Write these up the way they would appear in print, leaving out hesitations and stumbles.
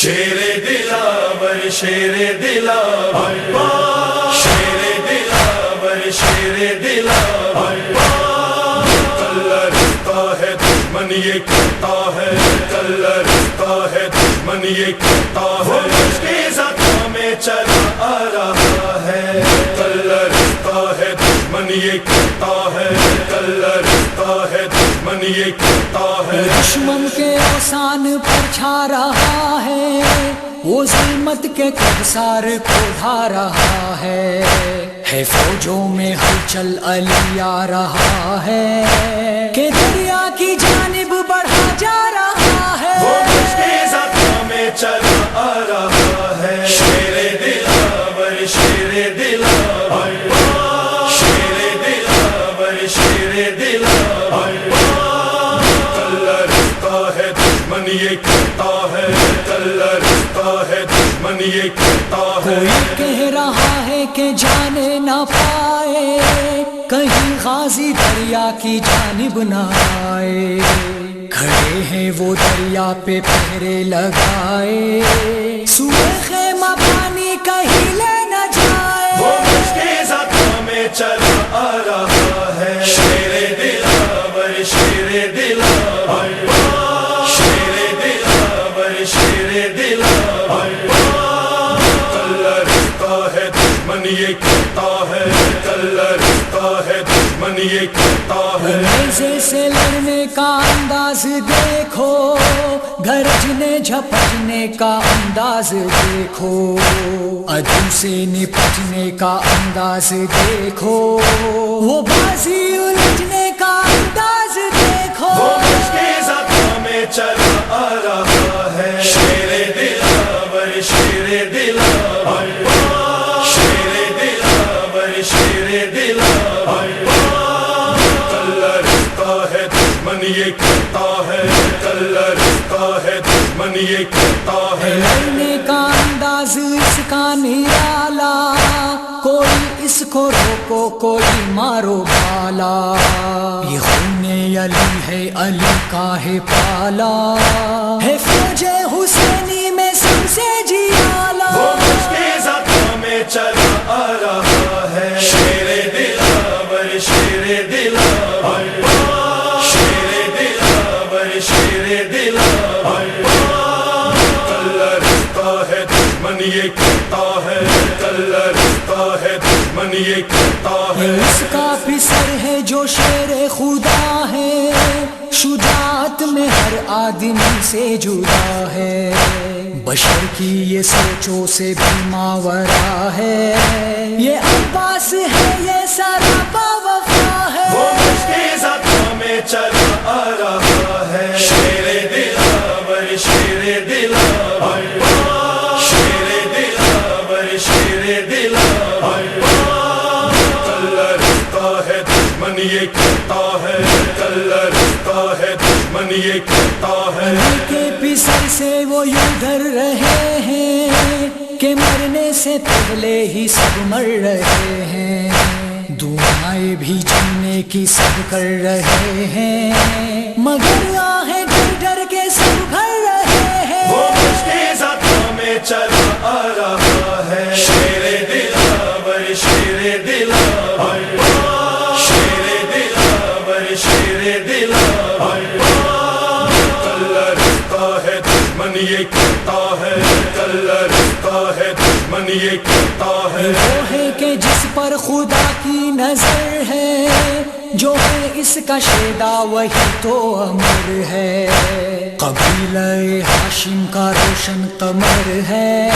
شیر دلاور شیر دلاور شیر دلاور شیر دلاور رہتا ہے دشمن یہ کہتا ہے رہتا ہے دشمن یہ کہتا ہے اس کے زخم میں چلا آ رہا ہے رہتا ہے دشمن یہ کہتا ہے رہتا ہے دشمن یہ کہتا ہے دشمن کے اوسان پر چھا رہا ہے وہ ظلمت کے کبسار کو ڈھا رہا ہے فوجوں میں ہلچل علی آ رہا ہے کہ دریا کی جانب بڑھا جا رہا ہے وہ اس کے زخم میں چلا آ رہا ہے شیر دلاور شیر دلاور شیر دلاور شیر دلاور رہتا ہے دشمن یہ کہتا ہے رہتا ہے دشمن یہ کہتا ہے کوئی کہہ رہا ہے کہ جانے نہ پائے کہیں غازی دریا کی جانب نہ آئے کھڑے ہیں وہ دریا پہ پہرے لگائے سوئے خیمہ پانی کہیں لے نہ جائے وہ اس کے زخم میں چلا آ رہا ہے شیر دلاور شیر دلاور شیر دلاور شیر دلاور رہتا ہے دشمن یہ کہتا ہے رہتا ہے دشمن یہ کہتا ہے نیزے سے لڑنے کا انداز دیکھو گرجنے جھپٹنے کا انداز دیکھو عدو سے نپٹنے کا انداز دیکھو وہ بازی الجھنے کا انداز دیکھو وہ اس کے زخم میں چلا آ رہا ہے شیر دلاور شیر دلاور شیر دلاور شیر دلاور رہتا ہے دشمن یہ کہتا ہے رہتا ہے دشمن یہ کہتا ہے لڑنے کا انداز اس کا نرالا کوئی اس کو روکو کوئی مارو بالا یہ خون علی ہے علی کا ہے پالا ہے فوج حسینی میں سب سے جیالا وہ اس کے زخم میں چلا آ رہا ہے شیر دلاور شیر دلاور شیر دلاور شیر دلاور رہتا ہے دشمن یہ کہتا ہے رہتا ہے دشمن یہ کہتا ہے اس کا پسر ہے جو شیر خدا ہے شجاعت میں ہر آدمی سے جدا ہے بشر کی یہ سوچوں سے بھی ماورا ہے یہ عباس ہے یہ سراپا وفا ہے وہ اس کے زخم میں چلا آ رہا ہے شیر دلاور شیر دلاور شیر دلاور شیر دلاور رہتا ہے دشمن یہ کہتا ہے رہتا ہے دشمن یہ کہتا ہے علی کے پسر سے وہ یوں ڈر رہے ہیں کہ مرنے سے پہلے ہی سب مر رہے ہیں دعائیں بھی جینے کی سب کر رہے ہیں مگر آہیں ڈر ڈر کے سب گھر رہے ہیں وہ اس کے زخم میں چلا آ رہا ہے شیر دلاور شیر دلاور شیر دلاور شیر دلاور رہتا ہے دشمن یہ کہتا ہے رہتا ہے دشمن یہ کہتا ہے وہ ہے کہ جس پر خدا کی نظر ہے جو ہے اس کا شیدا وہی تو امر ہے قبیلہ ہاشم کا روشن قمر ہے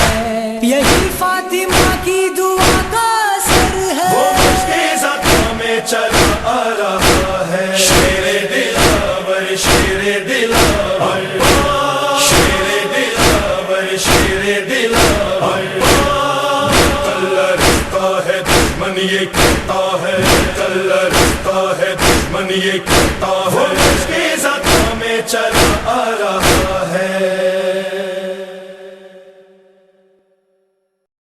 یہی فاطمہ کی دعا کا اثر ہے وہ اس کے زخم میں چلا آ رہا ہے شیر دلاور شیر دلاور شیر دلاور شیر دلاور رہتا ہے دشمن یہ کہتا ہے رہتا ہے دشمن یہ کہتا ہے اس کے زخم میں چلا آ رہا ہے